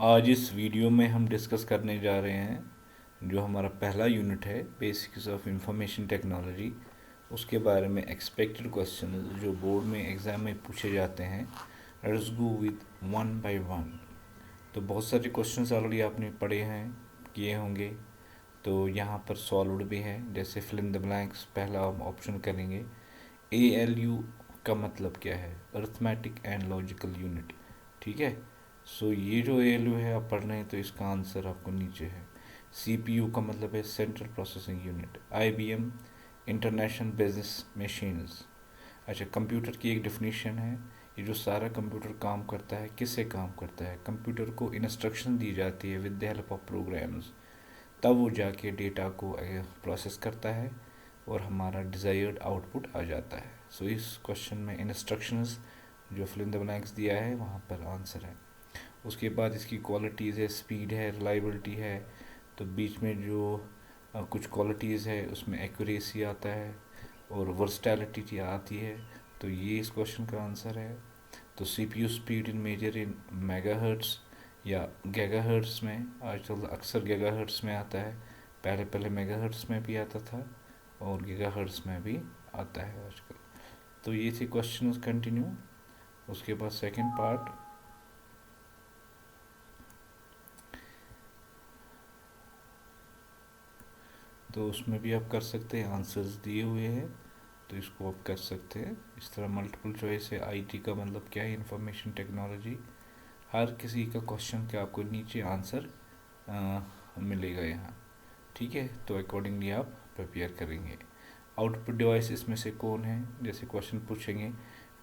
आज इस वीडियो में हम डिस्कस करने जा रहे हैं जो हमारा पहला यूनिट है बेसिक्स ऑफ इंफॉर्मेशन टेक्नोलॉजी। उसके बारे में एक्सपेक्टेड क्वेश्चन जो बोर्ड में एग्ज़ाम में पूछे जाते हैं। Let's go with one by one. तो बहुत सारे क्वेश्चंस ऑलरेडी आपने पढ़े हैं, किए होंगे। तो यहाँ पर सॉल्व्ड भी है, जैसे फिल इन द ब्लैंक्स। पहला हम ऑप्शन करेंगे ALU का मतलब क्या है, अर्थमेटिक एंड लॉजिकल यूनिट। ठीक है। सो ये जो ALU है आप पढ़ रहे हैं तो इसका आंसर आपको नीचे है। CPU का मतलब है central processing unit. IBM international business machines. अच्छा, कंप्यूटर की एक डेफिनेशन है। ये जो सारा कंप्यूटर काम करता है, किससे काम करता है? कंप्यूटर को इंस्ट्रक्शन दी जाती है with the help of programs, तब वो जाके डेटा को प्रोसेस करता है और हमारा डिज़ायर्ड आउटपुट आ जाता है। सो इस क्वेश्चन में इंस्ट्रक्शंस जो फिल इन द ब्लैंक्स दिया है वहाँ पर आंसर है। उसके बाद इसकी क्वालिटीज़ है, स्पीड है, रिलायबिलिटी है। तो बीच में जो कुछ क्वालिटीज़ है उसमें एक्यूरेसी आता है और वर्सटैलिटी आती है। तो ये इस क्वेश्चन का आंसर है। तो CPU speed in measure in megahertz या गीगाहर्ट्ज़ में, आजकल अक्सर गीगाहर्ट्ज़ में आता है। पहले पहले मेगाहर्ट्ज़ में भी आता था और गीगाहर्ट्ज़ में भी आता है आजकल। तो ये थे क्वेश्चन कंटिन्यू। उसके बाद सेकंड पार्ट। तो उसमें भी आप कर सकते हैं, आंसर्स दिए हुए हैं तो इसको आप कर सकते हैं। इस तरह मल्टीपल चॉइस है। IT का मतलब क्या है, इंफॉर्मेशन टेक्नोलॉजी। हर किसी का क्वेश्चन के आपको नीचे आंसर मिलेगा यहाँ। ठीक है, तो अकॉर्डिंगली आप प्रिपेयर करेंगे। आउटपुट डिवाइस इसमें से कौन है, जैसे क्वेश्चन पूछेंगे।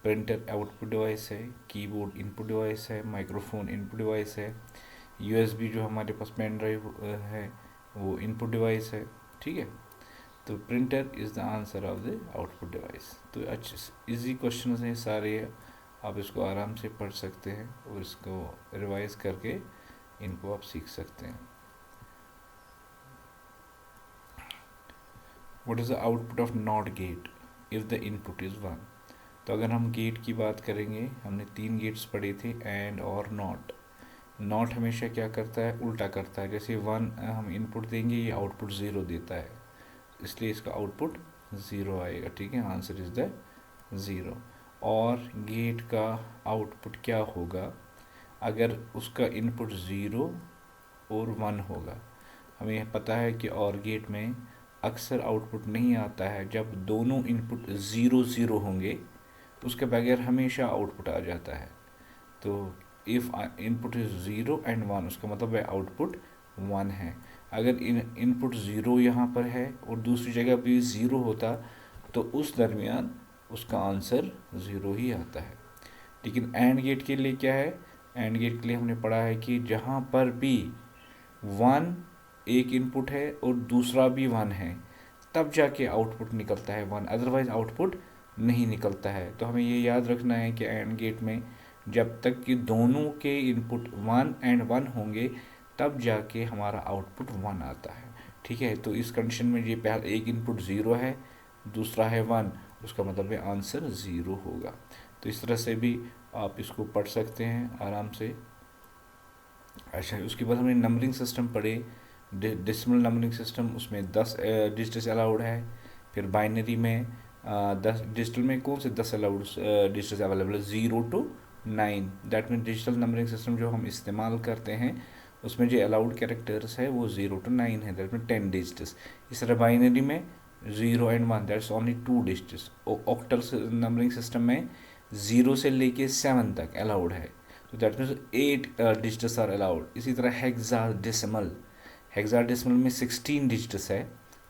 प्रिंटर आउटपुट डिवाइस है, कीबोर्ड इनपुट डिवाइस है, माइक्रोफोन इनपुट डिवाइस है, USB जो हमारे पास पेन ड्राइव है वो इनपुट डिवाइस है। ठीक है, तो printer is the answer of the output device. तो अच्छे इजी क्वेश्चन हैं सारे, आप इसको आराम से पढ़ सकते हैं और इसको रिवाइज करके इनको आप सीख सकते हैं। What is the output of not get if the input is one. तो अगर हम गेट की बात करेंगे, हमने 3 गेट्स पढ़े थे, एंड और नॉट। नॉट हमेशा क्या करता है, उल्टा करता है। जैसे 1 हम इनपुट देंगे, ये आउटपुट 0 देता है, इसलिए इसका आउटपुट 0 आएगा। ठीक है, आंसर इज़ द 0। और गेट का आउटपुट क्या होगा अगर उसका इनपुट 0 और 1 होगा? हमें पता है कि और गेट में अक्सर आउटपुट नहीं आता है जब दोनों इनपुट 0 0 होंगे, उसके बगैर हमेशा आउटपुट आ जाता है। तो इफ़ इनपुट इज़ 0 एंड 1, उसका मतलब है आउटपुट 1 है। अगर इनपुट 0 यहाँ पर है और दूसरी जगह भी 0 होता तो उस दरमियान उसका आंसर 0 ही आता है। लेकिन एंड गेट के लिए क्या है, एंड गेट के लिए हमने पढ़ा है कि जहाँ पर भी 1 एक इनपुट है और दूसरा भी 1 है, तब जाके आउटपुट निकलता है 1, अदरवाइज आउटपुट नहीं निकलता है। तो हमें ये याद रखना है कि एंड गेट में जब तक कि दोनों के इनपुट 1 एंड 1 होंगे, तब जाके हमारा आउटपुट 1 आता है। ठीक है, तो इस कंडीशन में ये पहला एक इनपुट 0 है, दूसरा है 1, उसका मतलब है आंसर 0 होगा। तो इस तरह से भी आप इसको पढ़ सकते हैं आराम से। अच्छा, उसके बाद हमने नंबरिंग सिस्टम पढ़े, डेसिमल नंबरिंग सिस्टम, उसमें 10 डिजिट्स अलाउड है। फिर बाइनरी में 10 डिजिटल में कौन से 10 अलाउड डिजिट्स अवेलेबल है, 0 to 9। That mean digital numbering system जो हम इस्तेमाल करते हैं उसमें जो अलाउड कैरेक्टर्स है वो 0 to 9 है, दैट मीन 10 डिजिट्स। इस तरह बाइनरी में 0 and 1, that's only 2 digits. Octal numbering system में 0 से लेके 7 तक अलाउड है, तो that means 8 digits are allowed. इसी तरह हेक्साडेसिमल, हेक्साडेसिमल में 16 डिजिट्स है।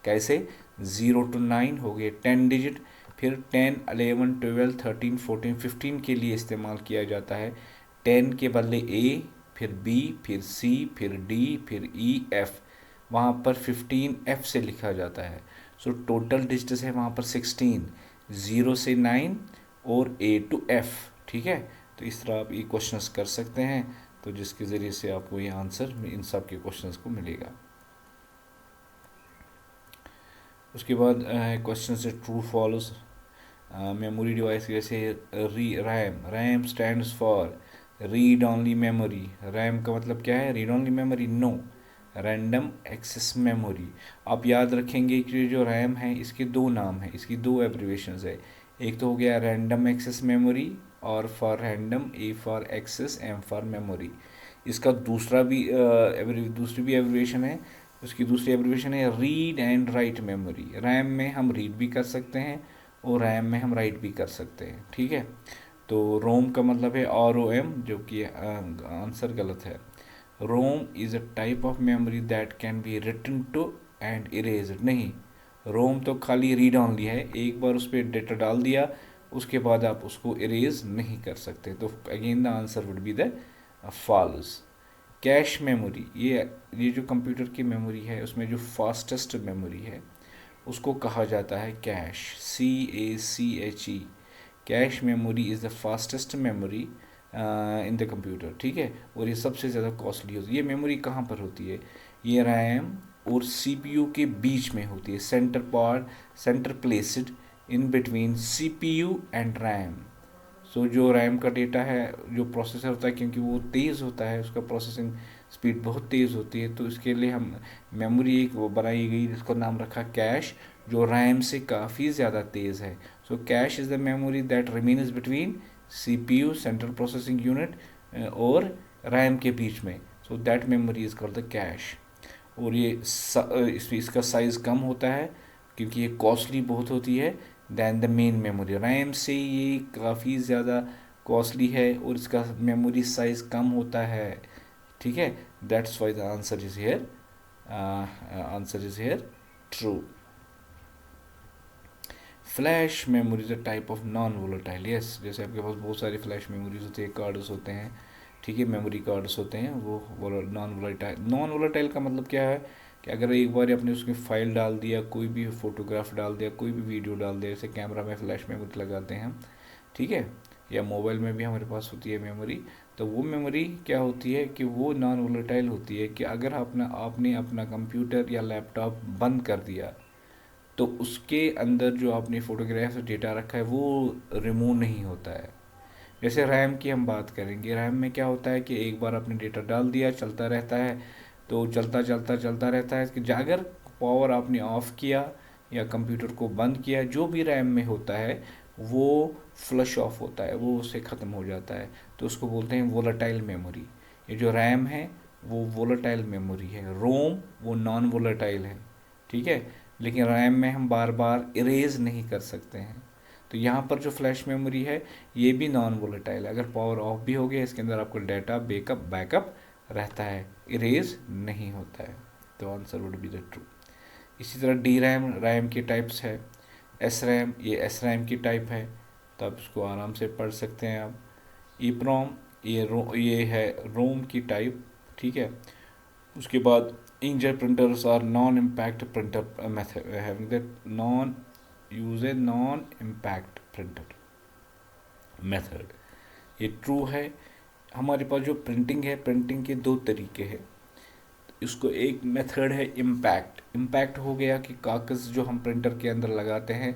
कैसे, 0 to 9 हो गए 10 डिजिट। फिर 10, 11, 12, 13, 14, 15 के लिए इस्तेमाल किया जाता है। 10 के बदले A, फिर B, फिर C, फिर D, फिर E, F, वहाँ पर 15 F से लिखा जाता है। सो टोटल डिजिट्स है वहाँ पर 16, 0 से 9 और A to F। ठीक है, तो इस तरह आप ये क्वेश्चंस कर सकते हैं, तो जिसके ज़रिए से आपको ये आंसर इन सब के क्वेश्चंस को मिलेगा। उसके बाद क्वेश्चन से ट्रू फॉल्स। मेमोरी डिवाइस जैसे RAM, RAM stands for read only memory, RAM का मतलब क्या है, read only memory, no, random access memory. आप याद रखेंगे कि जो रैम है इसके दो नाम हैं, इसकी दो एब्रीवेशंस है। एक तो हो गया random access memory, R for random, A for access, M for memory. इसका दूसरा भी दूसरी भी एब्रीवेशन है, उसकी दूसरी एब्रीवेशन है read and write memory. RAM में हम रीड भी कर सकते हैं और रैम में हम राइट भी कर सकते हैं, ठीक है। तो रोम का मतलब है ROM, जो कि आंसर गलत है। ROM is a type of memory that can be written to and erased. नहीं, रोम तो खाली रीड ऑनली है, एक बार उस पर डेटा डाल दिया उसके बाद आप उसको इरेज नहीं कर सकते। तो again the answer would be the false. Cache memory, ये जो कंप्यूटर की मेमोरी है उसमें जो फास्टेस्ट मेमोरी है उसको कहा जाता है cash, CACHE। Cache memory is the fastest memory in the computer, ठीक है। और ये सबसे ज़्यादा कॉस्टली होती है। ये मेमोरी कहाँ पर होती है, ये रैम और CPU के बीच में होती है, centre placed in between CPU and RAM. So जो रैम का डेटा है, जो प्रोसेसर होता है, क्योंकि वो तेज़ होता है, उसका प्रोसेसिंग स्पीड बहुत तेज़ होती है, तो इसके लिए हम मेमोरी एक वो बनाई गई जिसको नाम रखा कैश, जो रैम से काफ़ी ज़्यादा तेज़ है। So cash is the memory that remains between CPU, central processing unit, और रैम के बीच में। So that memory is called the cash. और ये इसका साइज़ कम होता है क्योंकि ये कॉस्टली बहुत होती है than the main memory. RAM से ये काफ़ी ज़्यादा कॉस्टली है और इसका मेमोरी साइज़ कम होता है, ठीक है। That's why the answer is here true. Flash memory is a type of non volatile. Yes, जैसे आपके पास बहुत सारी फ्लैश मेमोरीज होती है, कार्ड्स होते हैं, ठीक है, मेमोरी कार्ड्स होते हैं, वो नॉन वोलेटाइल। नॉन वोलेटाइल का मतलब क्या है कि अगर एक बार आपने उसमें फाइल डाल दिया, कोई भी फोटोग्राफ डाल दिया, कोई भी वीडियो डाल दिया, जैसे कैमरा में फ्लैश मेमोरी लगाते हैं हम, ठीक है, या मोबाइल में भी हमारे पास होती है मेमोरी। तो वो मेमोरी क्या होती है कि वो नॉन वोलेटाइल होती है कि अगर आपने अपना कंप्यूटर या लैपटॉप बंद कर दिया तो उसके अंदर जो आपने फोटोग्राफ डेटा रखा है वो रिमूव नहीं होता है। जैसे रैम की हम बात करेंगे, रैम में क्या होता है कि एक बार आपने डेटा डाल दिया, चलता रहता है, तो चलता चलता चलता रहता है कि अगर पावर आपने ऑफ किया या कंप्यूटर को बंद किया, जो भी रैम में होता है वो फ्लश ऑफ होता है, वो उससे ख़त्म हो जाता है। तो उसको बोलते हैं वोलेटाइल मेमोरी। ये जो रैम है वो वोलेटाइल मेमोरी है, रोम वो नॉन वोलेटाइल है, ठीक है। लेकिन रैम में हम बार बार इरेज नहीं कर सकते हैं। तो यहाँ पर जो फ्लैश मेमोरी है ये भी नॉन वोलेटाइल है, अगर पावर ऑफ भी हो गया इसके अंदर आपको डाटा बैकअप रहता है, इरेज नहीं होता है। तो answer would be the true. इसी तरह डी रैम, रैम के टाइप्स है। एस रैम, ये एस रैम की टाइप है, तो आप इसको आराम से पढ़ सकते हैं आप। ईप्रोम, ये है रोम की टाइप, ठीक है। उसके बाद inkjet printers are non impact printer method, having that non use a non impact printer method। ये ट्रू है। हमारे पास जो प्रिंटिंग है, प्रिंटिंग के दो तरीके हैं। इसको एक मेथड है इम्पैक्ट। इम्पैक्ट हो गया कि कागज़ जो हम प्रिंटर के अंदर लगाते हैं,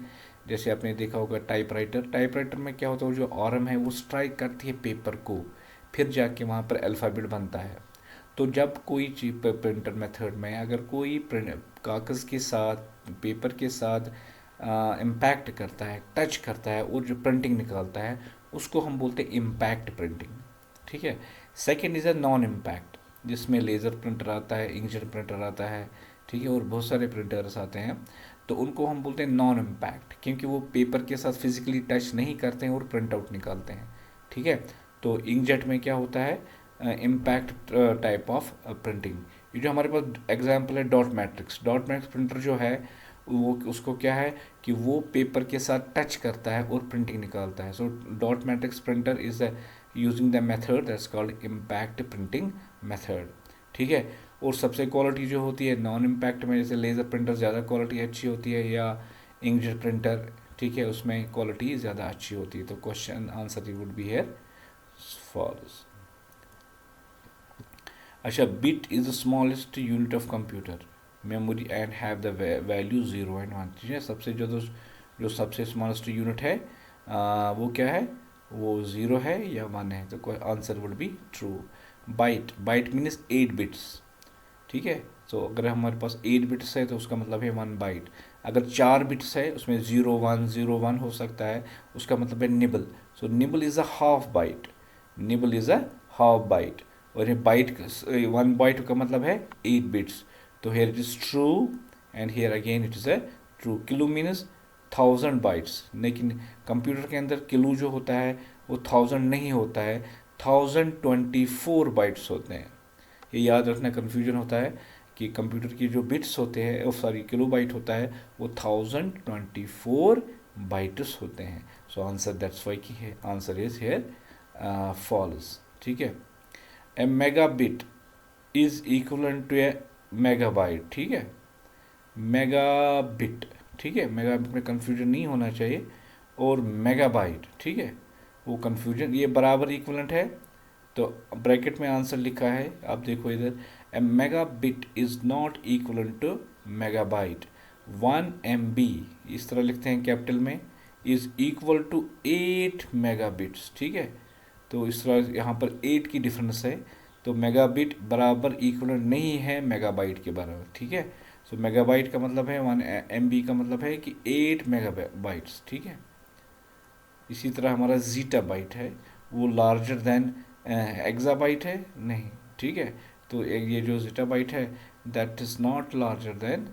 जैसे आपने देखा होगा टाइपराइटर, टाइपराइटर में क्या होता है, जो ऑरम है वो स्ट्राइक करती है पेपर को, फिर जाके वहाँ पर अल्फ़ाबेट बनता है। तो जब कोई चीज प्रिंटर मेथड में अगर कोई कागज़ के साथ, पेपर के साथ इम्पैक्ट करता है, टच करता है और जो प्रिंटिंग निकालता है, उसको हम बोलते हैं इम्पैक्ट प्रिंटिंग, ठीक है। Second is a non impact, जिसमें लेज़र प्रिंटर आता है, इंकजेट प्रिंटर आता है, ठीक है, और बहुत सारे प्रिंटर्स आते हैं। तो उनको हम बोलते हैं नॉन इम्पैक्ट, क्योंकि वो पेपर के साथ फिजिकली टच नहीं करते हैं और प्रिंट आउट निकालते हैं, ठीक है। तो इंकजेट में क्या होता है, इम्पैक्ट टाइप ऑफ प्रिंटिंग। ये जो हमारे पास एग्जांपल है डॉट मैट्रिक्स प्रिंटर जो है, वो उसको क्या है कि वो पेपर के साथ टच करता है और प्रिंटिंग निकालता है। So dot matrix printer is using the method that's called impact printing method, ठीक है। और सबसे क्वालिटी जो होती है नॉन इम्पैक्ट में, जैसे लेज़र प्रिंटर ज़्यादा क्वालिटी अच्छी होती है, या इंकजेट प्रिंटर, ठीक है, उसमें क्वालिटी ज़्यादा अच्छी होती है। तो question answer would be here false. अच्छा, bit is the smallest unit of computer memory and have the value 0 and 1, ठीक है। सबसे जो सबसे स्मॉलेस्ट यूनिट है वो क्या है, वो 0 है या 1 है, तो answer would be true. Byte, byte means 8 bits, ठीक है। तो अगर हमारे पास 8 बिट्स है तो उसका मतलब है 1 बाइट। अगर 4 बिट्स है उसमें 0 1 0 1 हो सकता है, उसका मतलब है nibble. So nibble is a half byte, nibble is a half byte. और ये बाइट, 1 बाइट का मतलब है 8 बिट्स। तो here it is true and here again it is a true. Kilo means 1000 bytes, लेकिन कंप्यूटर के अंदर किलो जो होता है वो 1000 नहीं होता है, 1024 बाइट्स होते हैं। ये याद रखना, कन्फ्यूजन होता है कि कंप्यूटर की जो बिट्स होते हैं, सॉरी किलो बाइट होता है, वो 1024 बाइट्स होते हैं। सो आंसर दैट्स वाई की है, आंसर इज हेयर फॉल्स, ठीक है। A mega bit is equal to a megabyte, ठीक है। मेगा बिट, ठीक है, मेगा बिट में कन्फ्यूजन नहीं होना चाहिए, और मेगाबाइट, ठीक है, वो कन्फ्यूजन, ये बराबर इक्वलेंट है। तो ब्रैकेट में आंसर लिखा है, आप देखो इधर, a mega bit is not equal to megabyte. 1 MB इस तरह लिखते हैं कैपिटल में, इज इक्वल टू 8 मेगाबिट्स, ठीक है। तो इस तरह यहाँ पर 8 की डिफरेंस है, तो मेगाबिट बराबर इक्वल नहीं है मेगाबाइट के बराबर, ठीक है। सो मेगाबाइट का मतलब है 1 MB का मतलब है कि 8 मेगाबाइट्स, ठीक है। इसी तरह हमारा जीटा बाइट है, वो लार्जर देन एक्साबाइट है नहीं, ठीक है। तो ये जो जीटा बाइट है that is not larger than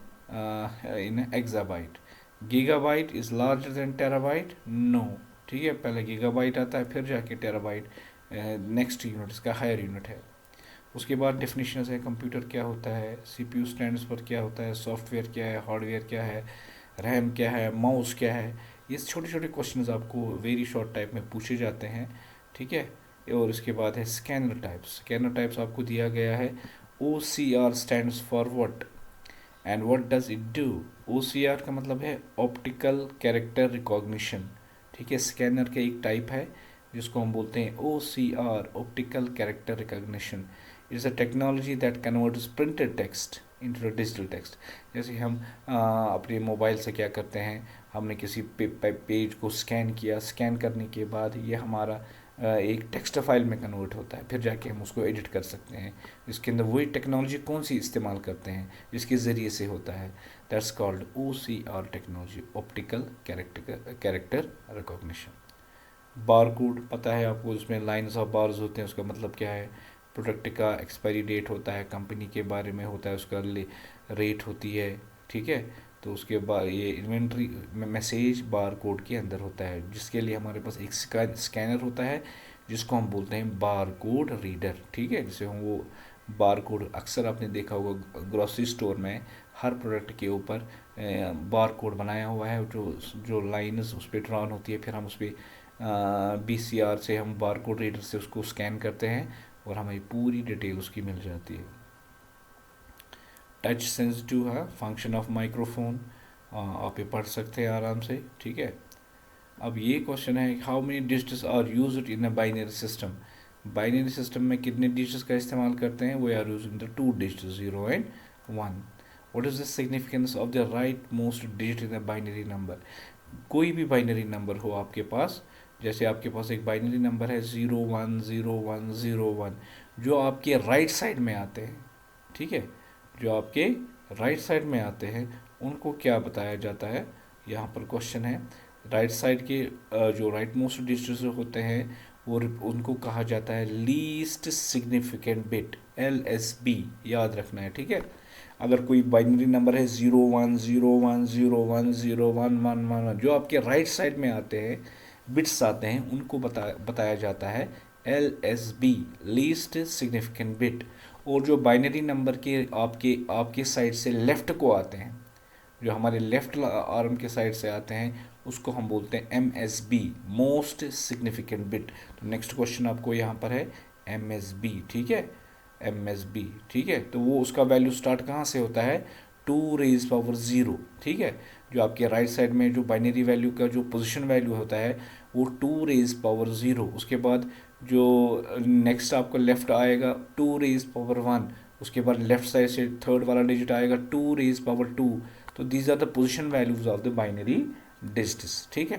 in exabyte. Gigabyte is larger than terabyte, no, ठीक है। पहले गीगाबाइट आता है फिर जाके टेराबाइट नेक्स्ट यूनिट, इसका हायर यूनिट है। उसके बाद डेफिनेशन है, कंप्यूटर क्या होता है, सीपीयू स्टैंड्स पर क्या होता है, सॉफ्टवेयर क्या है, हार्डवेयर क्या है, रैम क्या है, माउस क्या है। ये छोटे छोटे क्वेश्चंस आपको वेरी शॉर्ट टाइप में पूछे जाते हैं, ठीक है। और इसके बाद है स्कैनर टाइप्स। स्कैनर टाइप्स आपको दिया गया है, O C R stands for what and what does it do. O C R का मतलब है ऑप्टिकल कैरेक्टर रिकॉग्निशन, ठीक है। स्कैनर का एक टाइप है जिसको हम बोलते हैं O C R, optical character recognition. It's a technology that converts printed text into digital text. जैसे हम अपने मोबाइल से क्या करते हैं, हमने किसी पेज को स्कैन किया, स्कैन करने के बाद ये हमारा एक टेक्स्ट फाइल में कन्वर्ट होता है, फिर जाके हम उसको एडिट कर सकते हैं। इसके अंदर वही टेक्नोलॉजी कौन सी इस्तेमाल करते हैं, जिसके ज़रिए से होता है, that's called OCR technology, optical character recognition. Bar code पता है आपको, उसमें लाइन्स ऑफ बार्स होते हैं, उसका मतलब क्या है, प्रोडक्ट का एक्सपायरी डेट होता है, कंपनी के बारे में होता है, उसका रेट होती है, ठीक है। तो उसके बाद ये इन्वेंट्री मैसेज बार कोड के अंदर होता है, जिसके लिए हमारे पास एक स्कैनर होता है जिसको हम बोलते हैं बार कोड रीडर, ठीक है। जिसे हम वो बार कोड, अक्सर आपने देखा होगा ग्रोसरी स्टोर में हर प्रोडक्ट के ऊपर बार कोड बनाया हुआ है, जो जो लाइन्स उस पर ड्रॉन होती है, फिर हम उस पर BCR से, हम बार कोड रीडर से उसको स्कैन करते हैं और हमें पूरी डिटेल उसकी मिल जाती है। टच सेंसिटिव है, फंक्शन ऑफ माइक्रोफोन, आप ये पढ़ सकते हैं आराम से, ठीक है। अब ये क्वेश्चन है, how many digits are used in a binary system. Binary system में कितने डिजिट्स का इस्तेमाल करते हैं, we are using the 2 digits 0 and 1। What is the significance of the rightmost digit in a binary number. कोई भी binary number हो आपके पास, जैसे आपके पास एक बाइनरी नंबर है 010101, जो आपके राइट साइड में आते हैं, ठीक है, जो आपके राइट साइड में आते हैं उनको क्या बताया जाता है, यहाँ पर क्वेश्चन है। राइट साइड के जो राइट मोस्ट डिजिट्स होते हैं वो उनको कहा जाता है लीस्ट सिग्निफिकेंट बिट, LSB, याद रखना है, ठीक है। अगर कोई बाइनरी नंबर है 0101010111, जो आपके राइट साइड में आते हैं, बिट्स आते हैं, उनको बताया जाता है LSB, लीस्ट सिग्निफिकेंट बिट। और जो बाइनरी नंबर के आपके आपके साइड से लेफ़्ट को आते हैं, जो हमारे लेफ़्ट आर्म के साइड से आते हैं, उसको हम बोलते हैं MSB, मोस्ट सिग्निफिकेंट बिट। तो नेक्स्ट क्वेश्चन आपको यहाँ पर है MSB, ठीक है, MSB, ठीक है। तो वो उसका वैल्यू स्टार्ट कहाँ से होता है, 2⁻0, ठीक है। जो आपके राइट साइड में जो बाइनरी वैल्यू का जो पोजीशन वैल्यू होता है वो 2⁻0। उसके बाद जो नेक्स्ट आपका लेफ्ट आएगा 2⁻1, उसके बाद लेफ्ट साइड से थर्ड वाला डिजिट आएगा 2⁻2। तो these are the position values of the binary digits, ठीक है।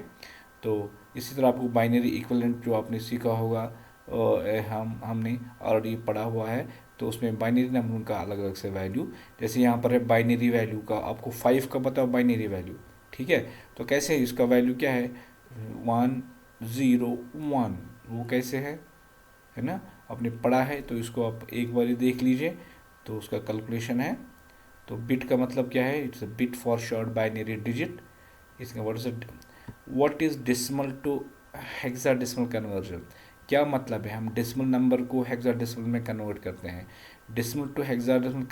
तो इसी तरह आपको बाइनरी इक्विवेलेंट जो आपने सीखा होगा, हमने ऑलरेडी पढ़ा हुआ है, तो उसमें बाइनरी नंबर का अलग अलग से वैल्यू, जैसे यहाँ पर है बाइनरी वैल्यू का, आपको 5 का बताओ बाइनरी वैल्यू, ठीक है। तो कैसे है, इसका वैल्यू क्या है, 1 0 1, वो कैसे है ना, आपने पढ़ा है, तो इसको आप एक बार देख लीजिए। तो उसका कैलकुलेशन है, तो बिट का मतलब क्या है, it's a bit for short binary digit. इसका what is decimal to hexadecimal conversion, क्या मतलब है, हम डेसिमल नंबर को हेक्साडेसिमल में कन्वर्ट करते हैं। Decimal to hexadecimal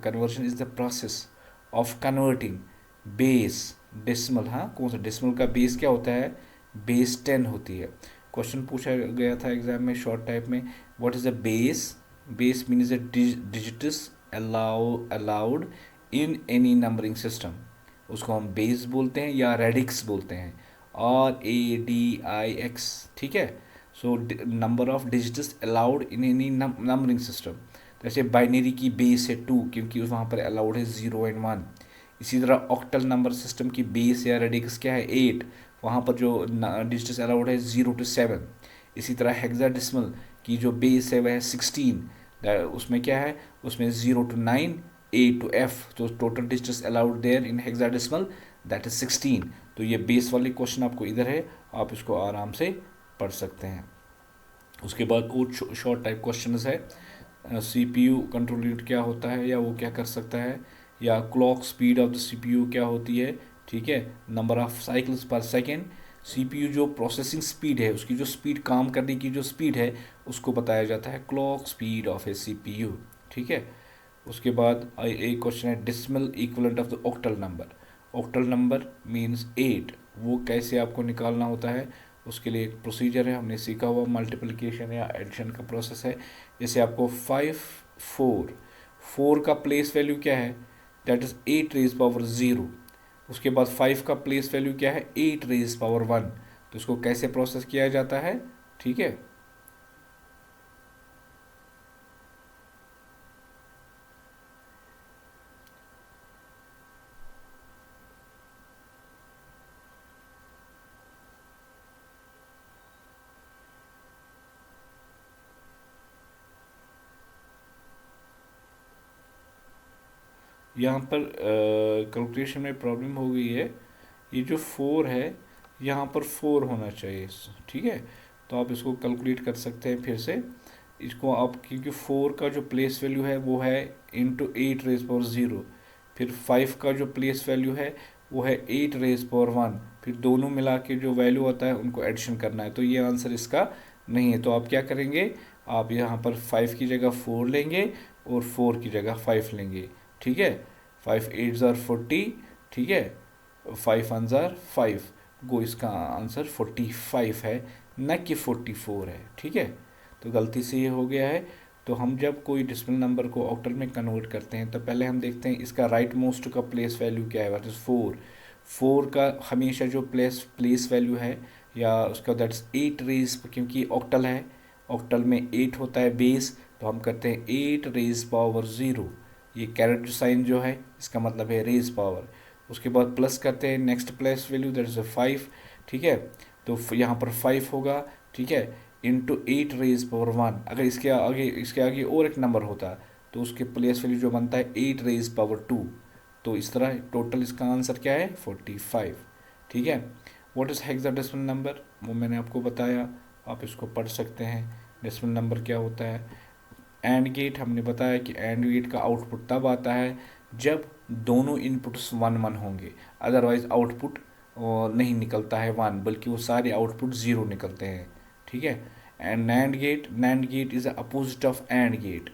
conversion is the process of converting base decimal, हाँ कौन सा डेसिमल का बेस क्या होता है, बेस 10 होती है। क्वेश्चन पूछा गया था एग्जाम में शॉर्ट टाइप में, what is the base, base means the digits allowed in any numbering system, उसको हम बेस बोलते हैं या रेडिक्स बोलते हैं, RADIX, ठीक है। So number of digits allowed in any numbering system, जैसे बाइनरी की बेस है 2, क्योंकि वहाँ पर अलाउड है 0 और 1। इसी तरह ऑक्टल नंबर सिस्टम की बेस या रेडिक्स क्या है, 8, वहाँ पर जो डिजिट्स अलाउड है 0 to 7। इसी तरह हेक्साडेसिमल की जो बेस है वह है 16, उसमें क्या है, उसमें 0 to 9, A to F, तो total digits allowed there in hexadecimal that is 16। तो ये बेस वाले क्वेश्चन आपको इधर है, आप इसको आराम से पढ़ सकते हैं। उसके बाद और शॉर्ट टाइप क्वेश्चन है, CPU कंट्रोल यूनिट क्या होता है या वो क्या कर सकता है, या clock speed of the CPU क्या होती है, ठीक है, नंबर ऑफ साइकिल्स पर सेकेंड। CPU जो प्रोसेसिंग स्पीड है, उसकी जो स्पीड, काम करने की जो स्पीड है, उसको बताया जाता है clock speed of A CPU, ठीक है। उसके बाद एक क्वेश्चन है decimal equivalent of the octal number, octal number means 8, वो कैसे आपको निकालना होता है, उसके लिए एक प्रोसीजर है, हमने सीखा हुआ मल्टीप्लिकेशन या एडिशन का प्रोसेस है। जैसे आपको 5 4, 4 का प्लेस वैल्यू क्या है, दैट इज 8 रेज पावर 0। उसके बाद 5 का प्लेस वैल्यू क्या है, 8 रेज पावर 1। तो इसको कैसे प्रोसेस किया जाता है, ठीक है। यहाँ पर कैलकुलेशन में प्रॉब्लम हो गई है, ये जो 4 है, यहाँ पर 4 होना चाहिए, ठीक है। तो आप इसको कैलकुलेट कर सकते हैं फिर से इसको आप, क्योंकि 4 का जो प्लेस वैल्यू है वो है इंटू 8 रेज पावर 0, फिर 5 का जो प्लेस वैल्यू है वो है 8 रेज पावर 1, फिर दोनों मिला के जो वैल्यू आता है उनको एडिशन करना है। तो ये आंसर इसका नहीं है। तो आप क्या करेंगे, आप यहाँ पर 5 की जगह 4 लेंगे और 4 की जगह 5 लेंगे, ठीक है। 5 8 ज़ार 40, ठीक है, 5 1 ज़ार 5, गो इसका आंसर 45 है, न कि 44 है, ठीक है। तो गलती से ये हो गया है। तो हम जब कोई डेसिमल नंबर को ऑक्टल में कन्वर्ट करते हैं, तो पहले हम देखते हैं इसका राइट मोस्ट का प्लेस वैल्यू क्या है, दैट इज़ 4। 4 का हमेशा जो प्लेस वैल्यू है या उसका दैट्स 8 रेज, क्योंकि ऑक्टल है, ऑक्टल में 8 होता है बेस, तो हम करते हैं 8 रेज पावर 0। ये कैरेट साइन जो है इसका मतलब है रेज पावर। उसके बाद प्लस करते हैं next place value, that is 5, ठीक है। तो यहाँ पर 5 होगा, ठीक है, इंटू 8 रेज पावर 1। अगर इसके आगे और एक नंबर होता तो उसके प्लेस वैल्यू जो बनता है 8 रेज पावर 2। तो इस तरह टोटल इसका आंसर क्या है, 45, ठीक है। व्हाट इज़ हेक्साडेसिमल नंबर, वो मैंने आपको बताया, आप इसको पढ़ सकते हैं। डेसिमल नंबर क्या होता है, एंड गेट हमने बताया कि एंड गेट का आउटपुट तब आता है जब दोनों इनपुट्स 1 1 होंगे, अदरवाइज आउटपुट नहीं निकलता है 1, बल्कि वो सारे आउटपुट 0 निकलते हैं, ठीक है। AND NAND gate is opposite of AND gate,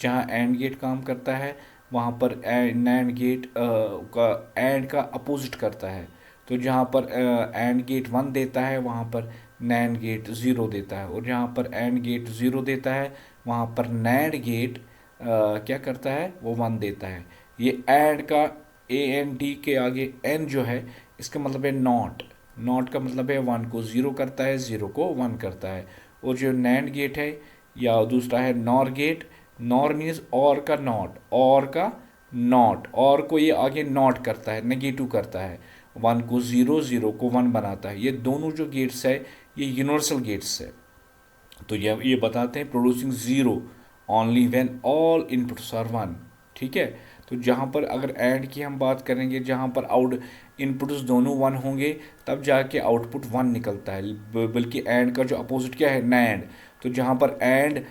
जहाँ एंड गेट काम करता है वहाँ पर नैंड गेट का एंड का अपोजिट करता है। तो जहाँ पर एंड गेट 1 देता है वहाँ पर नैंड गेट 0 देता है, और जहाँ पर एंड गेट 0 देता है वहाँ पर नैंड गेट क्या करता है, वो 1 देता है। ये एंड का AND के आगे N जो है, इसका मतलब है नॉट, नॉट का मतलब है 1 को 0 करता है, 0 को 1 करता है। और जो नैंड गेट है या दूसरा है नॉर गेट, नॉर मीन्स और का नॉट, और का नॉट, और को ये आगे नॉट करता है, नेगेटिव करता है। वन को ज़ीरो, ज़ीरो को वन बनाता है। ये दोनों जो गेट्स है ये यूनिवर्सल गेट्स है। तो ये बताते हैं producing zero only when all inputs are one. ठीक है, तो जहाँ पर अगर एंड की हम बात करेंगे, जहाँ पर आउट इनपुट्स दोनों वन होंगे तब जाके आउटपुट वन निकलता है। बल्कि एंड का जो अपोजिट क्या है, नैंड। तो जहाँ पर एंड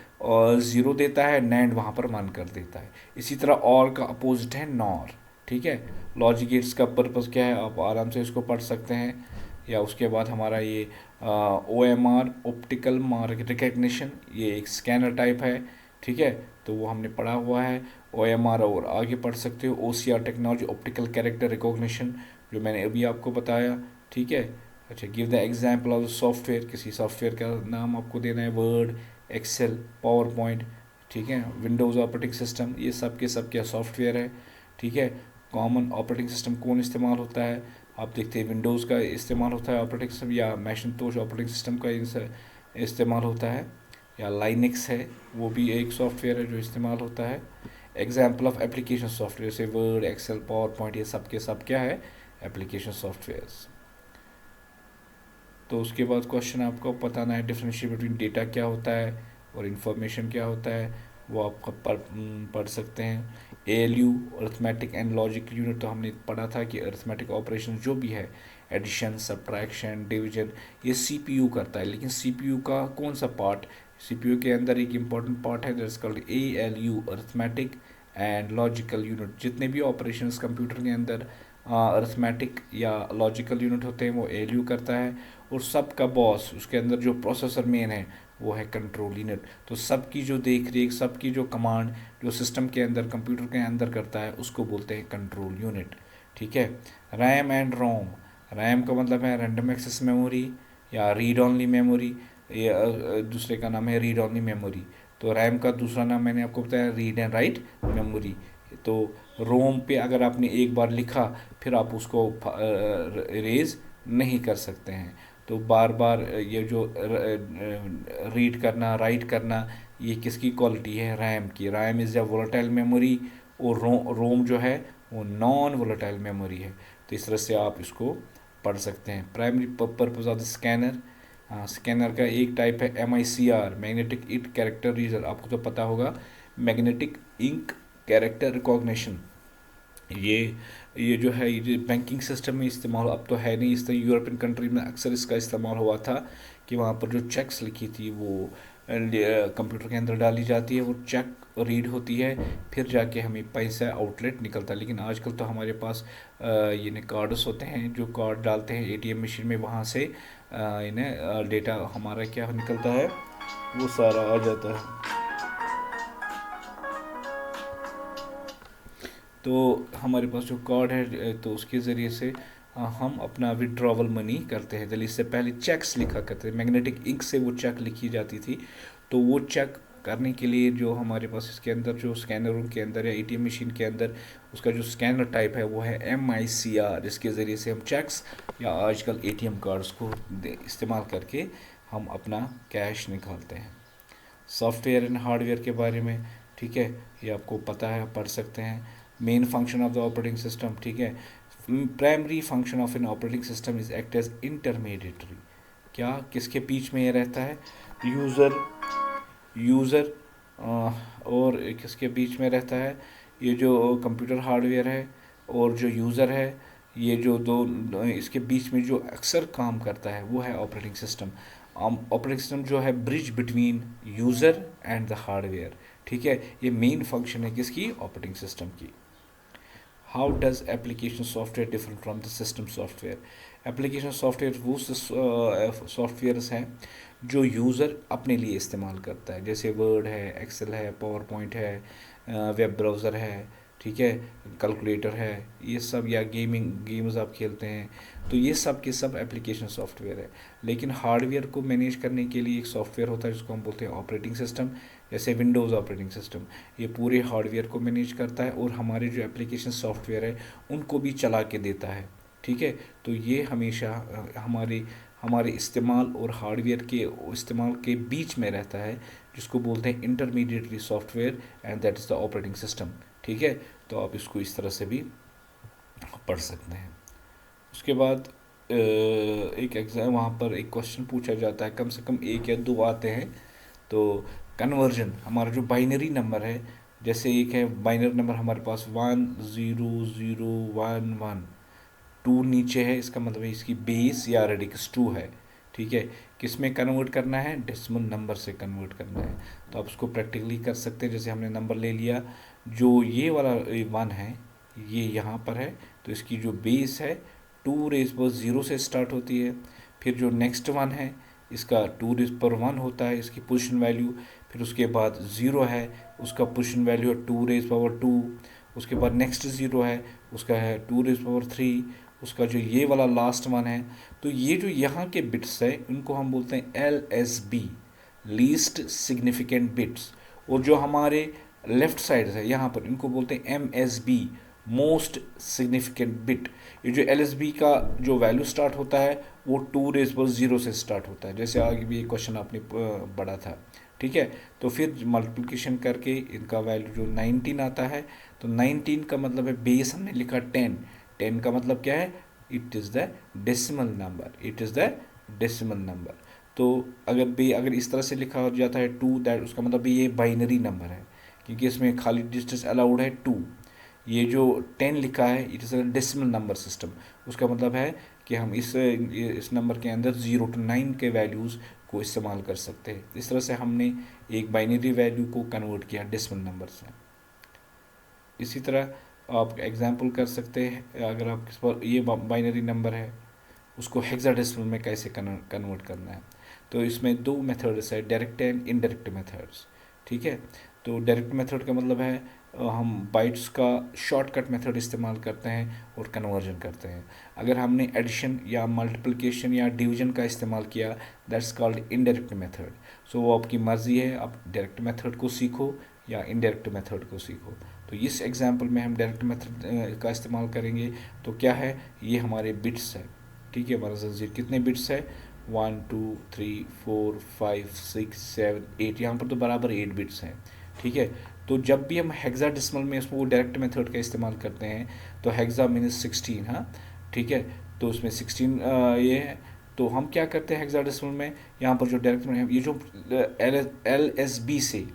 ज़ीरो देता है, नैंड वहाँ पर वन कर देता है। इसी तरह और का अपोजिट है नॉर। ठीक है, लॉजिक गेट्स का पर्पज़ क्या है आप आराम से इसको पढ़ सकते हैं। या उसके बाद हमारा ये OMR ऑप्टिकल मार्क रिकग्निशन, ये एक स्कैनर टाइप है। ठीक है, तो वो हमने पढ़ा हुआ है। OMR और आगे पढ़ सकते हो OCR technology, optical character recognition, जो मैंने अभी आपको बताया। ठीक है, अच्छा, give the example of software, किसी सॉफ्टवेयर का नाम आपको देना है, वर्ड, एक्सेल, पावर पॉइंट। ठीक है, विंडोज़ ऑपरेटिंग सिस्टम, ये सब के सब क्या सॉफ्टवेयर है। ठीक है, कॉमन ऑपरेटिंग सिस्टम कौन इस्तेमाल होता है, आप देखते हैं विंडोज़ का इस्तेमाल होता है ऑपरेटिंग सिस्टम, या मैकिन्टोश ऑपरेटिंग सिस्टम का इस्तेमाल होता है, या लाइनक्स है, वो भी एक सॉफ्टवेयर है जो इस्तेमाल होता है। एग्जाम्पल ऑफ एप्लीकेशन सॉफ्टवेयर जैसे वर्ड, एक्सेल, पावर पॉइंट, ये सब के सब क्या है, एप्लीकेशन सॉफ्टवेयर्स। तो उसके बाद क्वेश्चन आपको बताना है डिफरेंशिएट बिटवीन डेटा क्या होता है और इंफॉर्मेशन क्या होता है, वो आप पढ़ सकते हैं। ALU arithmetic and logic unit, तो हमने पढ़ा था कि अर्थमेटिक ऑपरेशन जो भी है, एडिशन, सब्ट्रैक्शन, डिवीजन, ये CPU करता है। लेकिन CPU का कौन सा पार्ट, CPU के अंदर एक इम्पॉर्टेंट पार्ट है that's called ALU arithmetic and logical unit. जितने भी ऑपरेशंस कंप्यूटर के अंदर अर्थमेटिक या लॉजिकल यूनिट होते हैं वो ALU करता है। और सब का बॉस उसके अंदर जो प्रोसेसर मेन है वो है कंट्रोल यूनिट। तो सबकी जो देख रेख, सबकी जो कमांड जो सिस्टम के अंदर कंप्यूटर के अंदर करता है उसको बोलते हैं कंट्रोल यूनिट। ठीक है, रैम एंड रोम, रैम का मतलब है रैंडम एक्सेस मेमोरी या रीड ऑनली मेमोरी, ये दूसरे का नाम है रीड ऑनली मेमोरी। तो रैम का दूसरा नाम मैंने आपको बताया रीड एंड राइट मेमोरी। तो रोम पे अगर आपने एक बार लिखा फिर आप उसको इरेज नहीं कर सकते हैं। तो बार बार ये जो रीड करना, राइट करना, ये किसकी क्वालिटी है, रैम की। RAM is a volatile memory और रोम जो है वो नॉन वोलेटाइल मेमोरी है। तो इस तरह से आप इसको पढ़ सकते हैं। Primary purpose of the scanner, हाँ, स्कैनर का एक टाइप है MICR, magnetic ink character reader, आपको तो पता होगा, मैग्नेटिक इंक कैरेक्टर रिकॉग्निशन। ये जो है ये बैंकिंग सिस्टम में इस्तेमाल, अब तो है नहीं, इस तरह यूरोपियन कंट्री में अक्सर इसका इस्तेमाल हुआ था कि वहाँ पर जो चेक्स लिखी थी वो कंप्यूटर के अंदर डाली जाती है, वो चेक रीड होती है, फिर जाके हमें पैसा आउटलेट निकलता है। लेकिन आजकल तो हमारे पास ये कार्ड्स होते हैं, जो कार्ड डालते हैं ATM मशीन में, वहाँ से इन्हें डेटा हमारा क्या निकलता है वो सारा आ जाता है। तो हमारे पास जो कार्ड है तो उसके ज़रिए से हम अपना विड्रॉवल मनी करते हैं। चलिए, इससे पहले चेक्स लिखा करते थे, मैग्नेटिक इंक से वो चेक लिखी जाती थी। तो वो चेक करने के लिए जो हमारे पास इसके अंदर जो स्कैनरों के अंदर या ATM मशीन के अंदर उसका जो स्कैनर टाइप है वो है MICR, जिसके ज़रिए से हम चेक्स या आजकल ATM कार्ड्स को इस्तेमाल करके हम अपना कैश निकालते हैं। सॉफ्टवेयर एंड हार्डवेयर के बारे में, ठीक है, ये आपको पता है, पढ़ सकते हैं। Main function of the operating system, ठीक है, primary function of an operating system is act as intermediary, क्या किसके बीच में ये रहता है, यूज़र और किसके बीच में रहता है, ये जो कंप्यूटर हार्डवेयर है और जो यूज़र है, ये जो दो इसके बीच में जो अक्सर काम करता है वो है ऑपरेटिंग सिस्टम। ऑपरेटिंग सिस्टम जो है bridge between user and the hardware. ठीक है, ये मेन फंक्शन है किसकी, ऑपरेटिंग सिस्टम की। How does application software different from the system software. Application software वो सॉफ्टवेयर्स हैं जो यूज़र अपने लिए इस्तेमाल करता है, जैसे वर्ड है, एक्सेल है, पावर पॉइंट है, वेब ब्राउज़र है, ठीक है, कैलकुलेटर है, ये सब, या गेम्स आप खेलते हैं, तो ये सब के सब एप्लीकेशन सॉफ्टवेयर है। लेकिन हार्डवेयर को मैनेज करने के लिए एक सॉफ्टवेयर होता है जिसको हम बोलते हैं ऑपरेटिंग सिस्टम। जैसे विंडोज़ ऑपरेटिंग सिस्टम, ये पूरे हार्डवेयर को मैनेज करता है और हमारे जो एप्लीकेशन सॉफ्टवेयर है उनको भी चला के देता है। ठीक है, तो ये हमेशा हमारे इस्तेमाल और हार्डवेयर के इस्तेमाल के बीच में रहता है, जिसको बोलते हैं intermediary software, and that is the operating system. ठीक है, तो आप इसको इस तरह से भी पढ़ सकते हैं। उसके बाद एक एग्ज़ाम वहाँ पर एक क्वेश्चन पूछा जाता है, कम से कम एक या दो आते हैं। तो कन्वर्जन, हमारा जो बाइनरी नंबर है, जैसे एक है बाइनरी नंबर हमारे पास 1 0 0 1 1, टू नीचे है, इसका मतलब है इसकी बेस या रेडिक्स टू है। ठीक है, किस में कन्वर्ट करना है, डेसिमल नंबर से कन्वर्ट करना है। तो आप उसको प्रैक्टिकली कर सकते हैं। जैसे हमने नंबर ले लिया, जो ये वाला वन है, ये यहाँ पर है, तो इसकी जो बेस है टू रेज पर ज़ीरो से स्टार्ट होती है। फिर जो नेक्स्ट वन है, इसका टू रेज पर वन होता है इसकी पोजीशन वैल्यू। फिर उसके बाद ज़ीरो है, उसका पोजीशन वैल्यू है टू रेज पावर टू। उसके बाद नेक्स्ट ज़ीरो है, उसका है टू रेज पावर थ्री। उसका जो ये वाला लास्ट वन है, तो ये जो यहाँ के बिट्स है इनको हम बोलते हैं LSB, लीस्ट सिग्निफिकेंट बिट्स। और जो हमारे लेफ्ट साइड है यहाँ पर, इनको बोलते हैं MSB, मोस्ट सिग्निफिकेंट बिट। ये जो LSB का जो वैल्यू स्टार्ट होता है वो टू रेज पर ज़ीरो से स्टार्ट होता है, जैसे आगे भी एक क्वेश्चन आपने पढ़ा था। ठीक है, तो फिर मल्टीप्लिकेशन करके इनका वैल्यू जो 19 आता है, तो 19 का मतलब है बेस हमने लिखा 10। 10 का मतलब क्या है, it is the decimal number, it is the decimal number. तो अगर इस तरह से लिखा हो जाता है टू, दैट उसका मतलब भी ये बाइनरी नंबर है, क्योंकि इसमें खाली डिजिट्स अलाउड है टू। ये जो 10 लिखा है, it is a decimal number system. उसका मतलब है कि हम इस नंबर के अंदर 0 to 9 के वैल्यूज़ को इस्तेमाल कर सकते हैं। इस तरह से हमने एक बाइनरी वैल्यू को कन्वर्ट किया डेसिमल नंबर से। इसी तरह आप एग्जांपल कर सकते हैं, अगर आप किस पर ये बाइनरी नंबर है, उसको हेक्साडेसिमल में कैसे कन्वर्ट करना है। तो इसमें दो मेथड्स है, डायरेक्ट एंड इनडायरेक्ट मेथड्स। ठीक है, तो डायरेक्ट मेथड का मतलब है हम बाइट्स का शॉर्टकट मेथड इस्तेमाल करते हैं और कन्वर्जन करते हैं। अगर हमने एडिशन या मल्टीप्लिकेशन या डिवीजन का इस्तेमाल किया, दैट्स कॉल्ड इनडायरेक्ट मेथड। सो वो आपकी मर्ज़ी है, आप डायरेक्ट मेथड को सीखो या इनडायरेक्ट मेथड को सीखो। तो इस एग्जांपल में हम डायरेक्ट मेथड का इस्तेमाल करेंगे। तो क्या है, ये हमारे बिट्स है। ठीक है, हमारा जंजीर कितने बिट्स है, 1 2 3 4 5 6 7 8, यहाँ पर तो बराबर 8 बिट्स हैं। ठीक है, तो जब भी हम हेक्साडेसिमल में इसको डायरेक्ट मेथड का इस्तेमाल करते हैं, तो हेक्सा मीन्स 16। हाँ, ठीक है, तो उसमें 16 ये है। तो हम क्या करते हैं हेक्साडेसिमल में, यहाँ पर जो डायरेक्ट, ये जो LSB से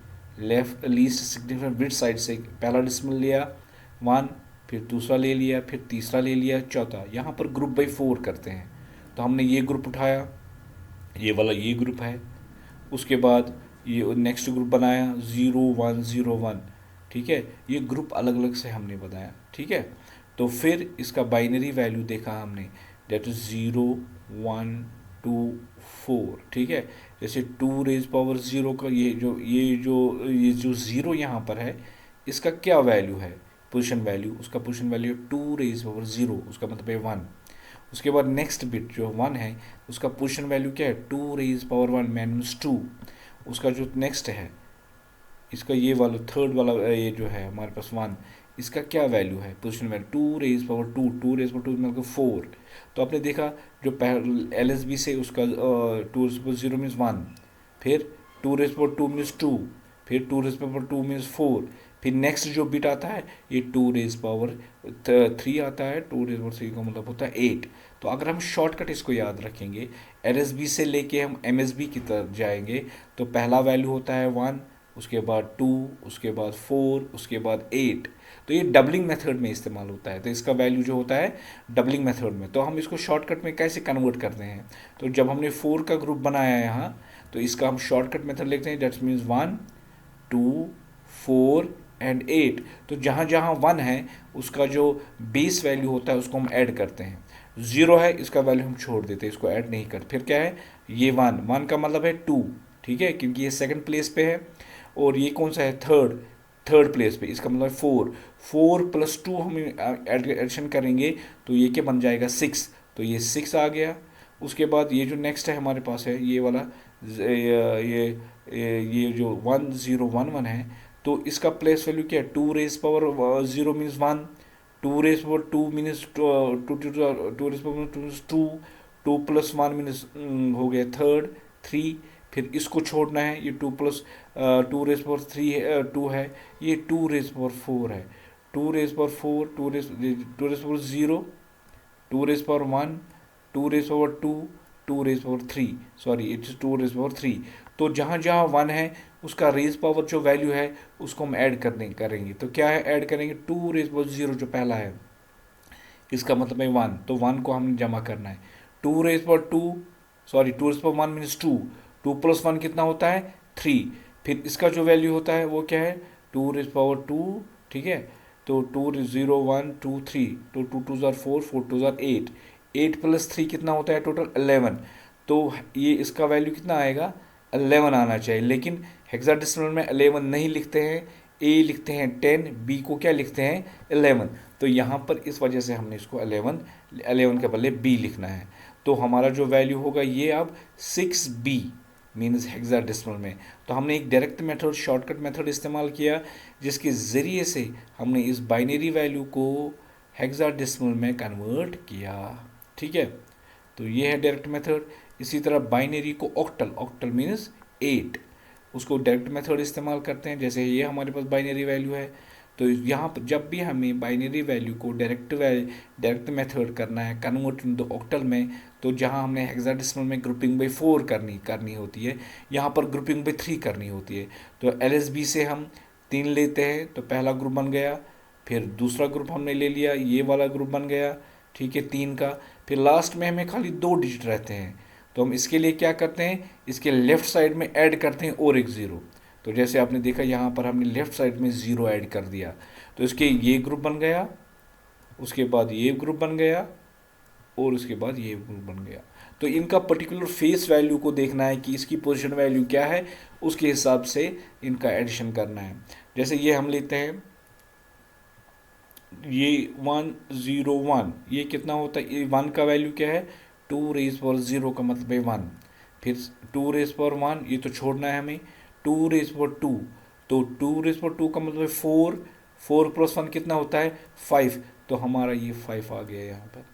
left least significant bit side से पहला डेसिमल लिया 1, फिर दूसरा ले लिया, फिर तीसरा ले लिया, चौथा। यहाँ पर ग्रुप बाई 4 करते हैं। तो हमने ये ग्रुप उठाया, ये वाला ये ग्रुप है। उसके बाद ये नेक्स्ट ग्रुप बनाया 0 1 0 1। ठीक है, ये ग्रुप अलग अलग से हमने बनाया। ठीक है, तो फिर इसका बाइनरी वैल्यू देखा हमने, डेट इज 0 1 2 4। ठीक है, जैसे टू रेज पावर ज़ीरो का ये जो ज़ीरो यहाँ पर है, इसका क्या वैल्यू है, पोजीशन वैल्यू, उसका पोजीशन वैल्यू है टू रेज पावर ज़ीरो, उसका मतलब है 1। उसके बाद नेक्स्ट बिट जो 1 है, उसका पोजीशन वैल्यू क्या है, टू रेज पावर 1 माइनस 2। उसका जो नेक्स्ट है, इसका ये वाला थर्ड वाला ये जो है हमारे पास 1, इसका क्या वैल्यू है, position value two raise power two, two raise power two मतलब 4। तो आपने देखा जो LSB से उसका two raise power zero means 1, फिर two raise power two means 2, फिर two raise power two means 4, फिर नेक्स्ट जो बिट आता है ये टू रेज पावर 3 आता है। टू रेज पावर 3 का मतलब होता है 8। तो अगर हम शॉर्टकट इसको याद रखेंगे, LSB से लेके हम MSB की तरफ जाएंगे, तो पहला वैल्यू होता है 1, उसके बाद 2, उसके बाद 4, उसके बाद 8। तो ये डबलिंग मेथड में इस्तेमाल होता है, तो इसका वैल्यू जो होता है डबलिंग मेथड में। तो हम इसको शॉर्टकट में कैसे कन्वर्ट करते हैं, तो जब हमने 4 का ग्रुप बनाया है यहाँ, तो इसका हम शॉर्टकट मेथड लिखते हैं, दैट्स मीन्स 1 2 4 एंड 8। तो जहाँ जहाँ 1 है उसका जो बेस वैल्यू होता है उसको हम ऐड करते हैं। 0 है, इसका वैल्यू हम छोड़ देते हैं, इसको ऐड नहीं करते। फिर क्या है, ये 1, 1 का मतलब है 2। ठीक है, क्योंकि ये सेकंड प्लेस पे है, और ये कौन सा है, थर्ड, थर्ड प्लेस पे, इसका मतलब 4। 4 प्लस 2 हम एडिशन करेंगे तो ये क्या बन जाएगा, 6। तो ये 6 आ गया। उसके बाद ये जो नेक्स्ट है हमारे पास है ये वाला, ये जो 1011 है, तो इसका प्लेस वैल्यू क्या है, two raise power zero means 1, two raise power two means two raise power two means 2, 2 plus 1 means हो गया थर्ड, 3। फिर इसको छोड़ना है, ये 2 प्लस टू रेज पावर 3 है, 2 है, ये 2 रेज पावर 4 है, 2 raise power 4, two raise power 0, two raise power one, two raise power two, two raise power three, sorry it's two raise power three. तो जहाँ जहाँ वन है उसका रेज पावर जो वैल्यू है उसको हम ऐड करेंगे। तो क्या है, ऐड करेंगे टू रेज पावर जीरो जो पहला है, इसका मतलब है वन, तो वन को हमने जमा करना है। Two raise power two, sorry two raise power one means two, two plus one कितना होता है, थ्री। फिर इसका जो वैल्यू होता है वो क्या है, टू रेज पावर टू, ठीक है। तो two zero one two three, तो two twos are four, four twos are eight, eight plus three कितना होता है टोटल 11। तो ये इसका वैल्यू कितना आएगा, 11 आना चाहिए। लेकिन हेक्साडेसिमल में 11 नहीं लिखते हैं, ए लिखते हैं 10, बी को क्या लिखते हैं 11। तो यहाँ पर इस वजह से हमने इसको 11, 11 के बदले बी लिखना है। तो हमारा जो वैल्यू होगा ये अब 6b मीन्स हेक्साडेसिमल में। तो हमने एक डायरेक्ट मेथड, शॉर्टकट मेथड इस्तेमाल किया जिसके ज़रिए से हमने इस बाइनरी वैल्यू को हेक्साडेसिमल में कन्वर्ट किया, ठीक है। तो ये है डायरेक्ट मेथड। इसी तरह बाइनरी को ऑक्टल, ऑक्टल मीन्स 8, उसको डायरेक्ट मेथड इस्तेमाल करते हैं। जैसे ये हमारे पास बाइनरी वैल्यू है, तो यहाँ पर जब भी हमें बाइनरी वैल्यू को डायरेक्ट मेथड करना है कन्वर्ट इन द ऑक्टल में, तो जहाँ हमने हेक्साडेसिमल में ग्रुपिंग बाई 4 करनी होती है, यहाँ पर ग्रुपिंग बाई 3 करनी होती है। तो LSB से हम 3 लेते हैं, तो पहला ग्रुप बन गया, फिर दूसरा ग्रुप हमने ले लिया, ये वाला ग्रुप बन गया, ठीक है 3 का। फिर लास्ट में हमें खाली 2 डिजिट रहते हैं, तो हम इसके लिए क्या करते हैं, इसके लेफ्ट साइड में ऐड करते हैं और एक ज़ीरो। तो जैसे आपने देखा यहाँ पर हमने लेफ्ट साइड में ज़ीरो ऐड कर दिया, तो इसके ये ग्रुप बन गया, उसके बाद ये ग्रुप बन गया, और उसके बाद ये ग्रुप बन गया। तो इनका पर्टिकुलर फेस वैल्यू को देखना है कि इसकी पोजीशन वैल्यू क्या है, उसके हिसाब से इनका एडिशन करना है। जैसे ये हम लेते हैं, ये 101, ये कितना होता है, ये 1 का वैल्यू क्या है, टू रेज पावर ज़ीरो का मतलब है 1। फिर टू रेज पावर 1, ये तो छोड़ना है हमें, टू रेज पावर 2, तो टू रेज पावर 2 का मतलब है 4, 4 प्लस 1 कितना होता है 5, तो हमारा ये 5 आ गया यहाँ पर।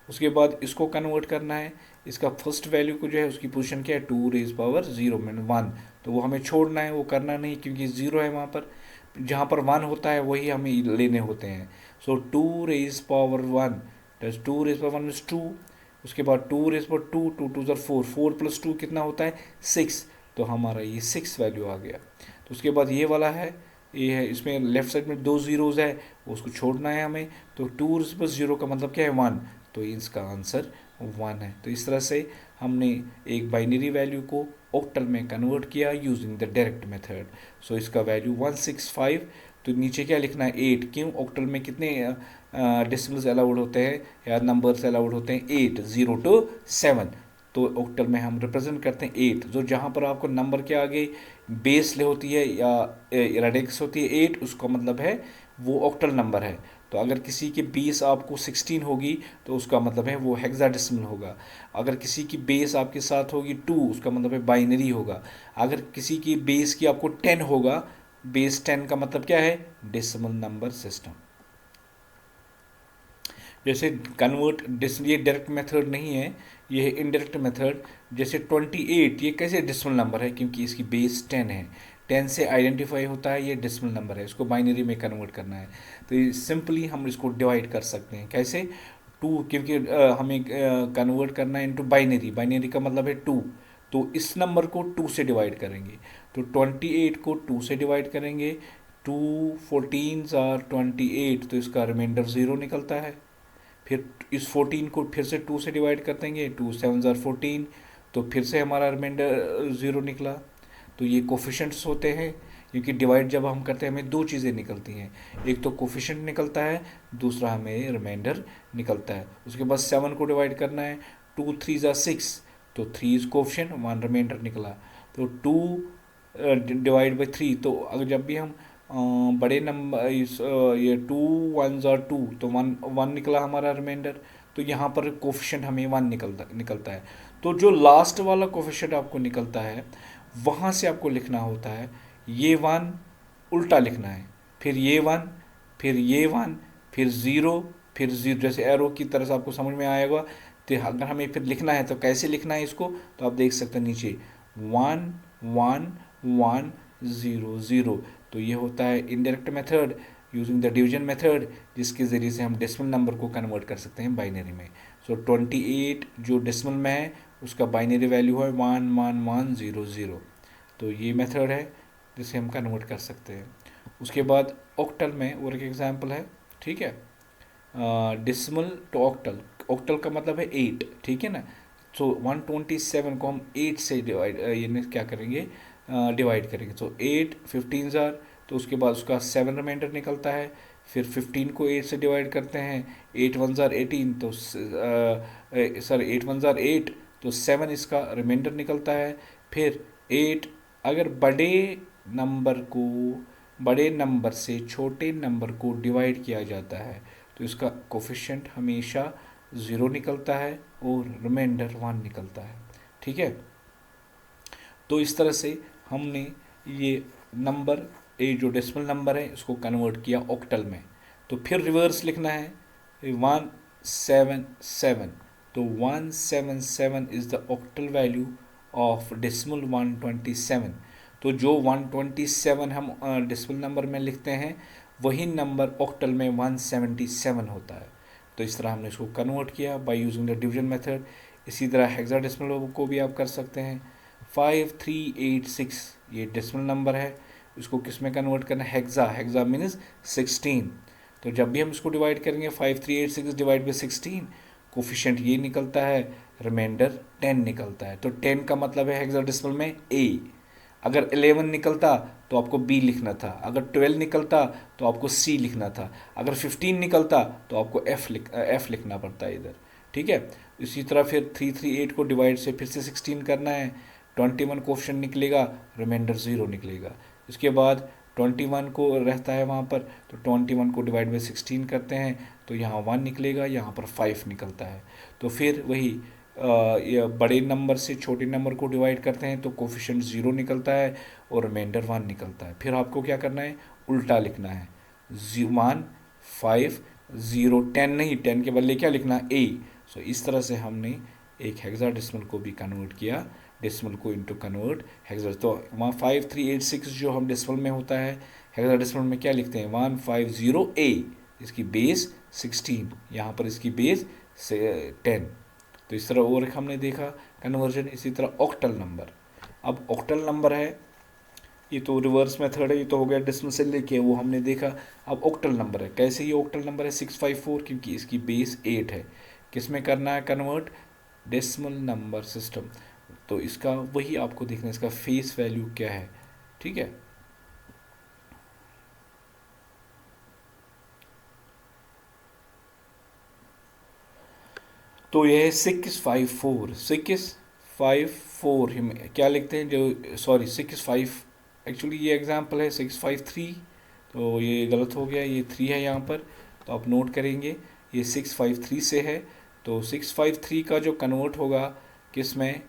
उसके बाद इसको कन्वर्ट करना है, इसका फर्स्ट वैल्यू को जो है उसकी पोजीशन क्या है, टू रेज पावर ज़ीरो में 1, तो वो हमें छोड़ना है, वो करना नहीं क्योंकि ज़ीरो है वहाँ पर। जहाँ पर 1 होता है वही हमें लेने होते हैं। So two raise power 1, that's two raise power 1 is 2। उसके बाद two raise power 2, two twos are 4, 4 plus 2 कितना होता है 6, तो हमारा ये 6 वैल्यू आ गया। तो उसके बाद ये वाला है, ये है, इसमें लेफ्ट साइड में 2 ज़ीरोज़ है, उसको छोड़ना है हमें, तो टू प्लस ज़ीरो का मतलब क्या है 1, तो इसका आंसर 1 है। तो इस तरह से हमने एक बाइनरी वैल्यू को ऑक्टल में कन्वर्ट किया यूजिंग द डायरेक्ट मेथड। सो इसका वैल्यू 165। तो नीचे क्या लिखना है 8, क्यों, ऑक्टल में कितने डेसिमल्स अलाउड होते हैं या नंबर्स अलाउड होते हैं 8, 0 to 7। तो ऑक्टल में हम रिप्रेजेंट करते हैं 8, जो जहाँ पर आपको नंबर के आगे बेस ले होती है या रेडिक्स होती है 8, उसका मतलब है वो ऑक्टल नंबर है। तो अगर किसी की बेस आपको 16 होगी तो उसका मतलब है वो हेक्साडेसिमल होगा। अगर किसी की बेस आपके साथ होगी 2, उसका मतलब है बाइनरी होगा। अगर किसी की बेस की आपको 10 होगा, बेस 10 का मतलब क्या है, डेसिमल नंबर सिस्टम। जैसे कन्वर्ट ये डायरेक्ट मेथड नहीं है, ये है इनडायरेक्ट मेथड। जैसे 28, ये कैसे डेसिमल नंबर है, क्योंकि इसकी बेस 10 है, 10 से आइडेंटिफाई होता है ये डेसिमल नंबर है, इसको बाइनरी में कन्वर्ट करना है। तो सिंपली हम इसको डिवाइड कर सकते हैं कैसे, 2, क्योंकि हमें कन्वर्ट करना है इनटू बाइनरी, बाइनरी का मतलब है 2, तो इस नंबर को 2 से डिवाइड करेंगे। तो 28 को 2 से डिवाइड करेंगे, 2 14 आर 28, तो इसका रिमाइंडर 0 निकलता है। फिर इस 14 को फिर से 2 से डिवाइड कर देंगे, 2 7 आर 14, तो फिर से हमारा रिमाइंडर 0 निकला। तो ये कोफिशेंट्स होते हैं, क्योंकि डिवाइड जब हम करते हैं हमें 2 चीज़ें निकलती हैं, एक तो कोफिशेंट निकलता है, दूसरा हमें रिमाइंडर निकलता है। उसके बाद 7 को डिवाइड करना है, 2 3 ज़ा 6, तो 3 इज कोफिशेंट, 1 रिमाइंडर निकला। तो 2 डिवाइड बाई 3, तो अगर जब भी हम बड़े नंबर ये 2 1 ज़ा 2, तो 1 निकला हमारा रिमाइंडर। तो यहाँ पर कोफिशेंट हमें 1 निकलता है। तो जो लास्ट वाला कोफिशेंट आपको निकलता है वहाँ से आपको लिखना होता है, ये 1 उल्टा लिखना है, फिर ये 1, फिर ये 1, फिर 0, फिर 0, जैसे एरो की तरह से आपको समझ में आएगा। तो अगर हमें फिर लिखना है तो कैसे लिखना है इसको, तो आप देख सकते हैं नीचे 1 1 1 0 0। तो ये होता है indirect method using the division method, जिसके ज़रिए से हम डेसिमल नंबर को कन्वर्ट कर सकते हैं बाइनरी में। सो 28 जो डेसिमल में है उसका बाइनरी वैल्यू है 11100। तो ये मेथड है जिसे हम कन्वर्ट कर सकते हैं। उसके बाद ऑक्टल में और एक एग्जांपल है, ठीक है। डेसिमल टू ऑक्टल, ऑक्टल का मतलब है 8, ठीक है ना। तो 127 को हम 8 से डिवाइड ये क्या करेंगे, डिवाइड करेंगे। तो 8 15 जार, तो उसके बाद उसका 7 रिमाइंडर निकलता है। फिर 15 को 8 से डिवाइड करते हैं, 8 1 जार 18, तो सर 8 1 जार 8, तो 7 इसका रिमाइंडर निकलता है। फिर 8 अगर बड़े नंबर से छोटे नंबर को डिवाइड किया जाता है तो इसका कोफिशिएंट हमेशा 0 निकलता है और रिमाइंडर 1 निकलता है, ठीक है। तो इस तरह से हमने ये नंबर ये जो डेसिमल नंबर है इसको कन्वर्ट किया ऑक्टल में। तो फिर रिवर्स लिखना है 177, तो 177 is the octal value of decimal 127। तो जो 127 हम डेसिमल नंबर में लिखते हैं वही नंबर ऑक्टल में 177 होता है। तो इस तरह हमने इसको कन्वर्ट किया by using the division method. इसी तरह हेक्साडेसिमल को भी आप कर सकते हैं। 5386 ये डेसिमल नंबर है, इसको किस में कन्वर्ट करना है, हेक्सा मीन्स 16। तो जब भी हम इसको डिवाइड करेंगे 5386 डिवाइड बाई 16, कोफिशिएंट ये निकलता है, रिमाइंडर 10 निकलता है। तो 10 का मतलब है हेक्साडेसिमल में ए। अगर 11 निकलता तो आपको बी लिखना था, अगर 12 निकलता तो आपको सी लिखना था, अगर 15 निकलता तो आपको एफ लिखना पड़ता है इधर, ठीक है। इसी तरह फिर 338 को डिवाइड से फिर से 16 करना है, 21 कोफिशिएंट निकलेगा, रिमाइंडर 0 निकलेगा। इसके बाद 21 को रहता है वहाँ पर, तो 21 को डिवाइड बाई 16 करते हैं तो यहाँ 1 निकलेगा, यहाँ पर 5 निकलता है। तो फिर वही बड़े नंबर से छोटे नंबर को डिवाइड करते हैं तो कोफिशिएंट 0 निकलता है और रिमाइंडर 1 निकलता है। फिर आपको क्या करना है, उल्टा लिखना है, 1 5 0 10 नहीं, 10 के बदले क्या लिखना है, ए। सो इस तरह से हमने एक हेक्साडेसिमल को भी कन्वर्ट किया, डेसिमल को इनटू कन्वर्ट हेक्सा। तो वहाँ 5386 जो हम डेसिमल में होता है, हेक्साडेसिमल में क्या लिखते हैं 150A, इसकी बेस 16, यहाँ पर इसकी बेस 10। तो इस तरह और एक हमने देखा कन्वर्जन। इसी तरह ऑक्टल नंबर, अब ऑक्टल नंबर है, ये तो रिवर्स मेथड है, ये तो हो गया डेसिमल से लेके वो हमने देखा। अब ऑक्टल नंबर है, कैसे ये ऑक्टल नंबर है 654, क्योंकि इसकी बेस 8 है। किस में करना है कन्वर्ट, डेसिमल नंबर सिस्टम। तो इसका वही आपको देखना है, इसका फेस वैल्यू क्या है, ठीक है। तो यह है 654 हम क्या लिखते हैं, जो सॉरी 65, एक्चुअली ये एग्जांपल है 653, तो ये गलत हो गया, ये 3 है यहाँ पर, तो आप नोट करेंगे ये 653 से है। तो 653 का जो कन्वर्ट होगा किस में,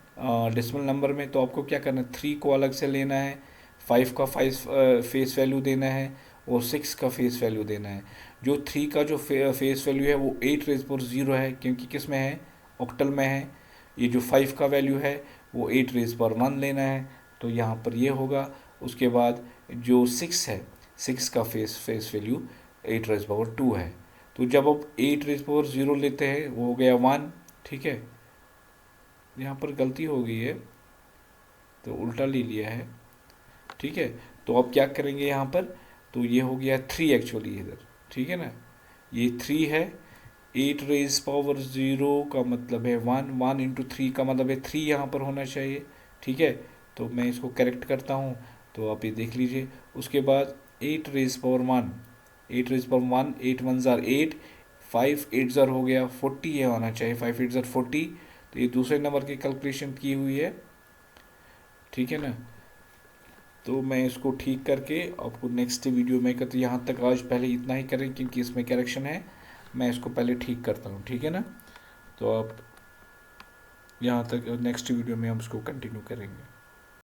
डेसिमल नंबर में, तो आपको क्या करना है, 3 को अलग से लेना है, 5 का फेस वैल्यू देना है और 6 का फेस वैल्यू देना है। जो 3 का जो फेस वैल्यू है वो 8 रेज पर 0 है, क्योंकि किस में है, ऑक्टल में है। ये जो 5 का वैल्यू है वो 8 रेज पर 1 लेना है, तो यहाँ पर ये होगा। उसके बाद जो 6 है, 6 का फेस वैल्यू 8 रेज पावर 2 है। तो जब आप 8 रेज पावर 0 लेते हैं वो हो गया 1, ठीक है। यहाँ पर गलती हो गई है तो उल्टा ले लिया है, ठीक है। तो अब क्या करेंगे यहाँ पर, तो ये हो गया 3 एक्चुअली इधर, ठीक है ना, ये 3 है। 8 रेज पावर 0 का मतलब है 1, 1 इंटू 3 का मतलब है 3 यहाँ पर होना चाहिए, ठीक है। तो मैं इसको करेक्ट करता हूँ, तो आप ये देख लीजिए। उसके बाद 8 रेज पावर 1, 8 रेज पावर 1, 8 1 जार 8, 5 8 जार हो गया 40, ये होना चाहिए 5 8 जार 40। तो ये दूसरे नंबर की कैलकुलेशन की हुई है, ठीक है ना। तो मैं इसको ठीक करके आपको नेक्स्ट वीडियो में तो यहाँ तक आज पहले इतना ही करें, क्योंकि इसमें करेक्शन है, मैं इसको पहले ठीक करता हूँ, ठीक है ना। तो आप यहाँ तक नेक्स्ट वीडियो में हम इसको कंटिन्यू करेंगे।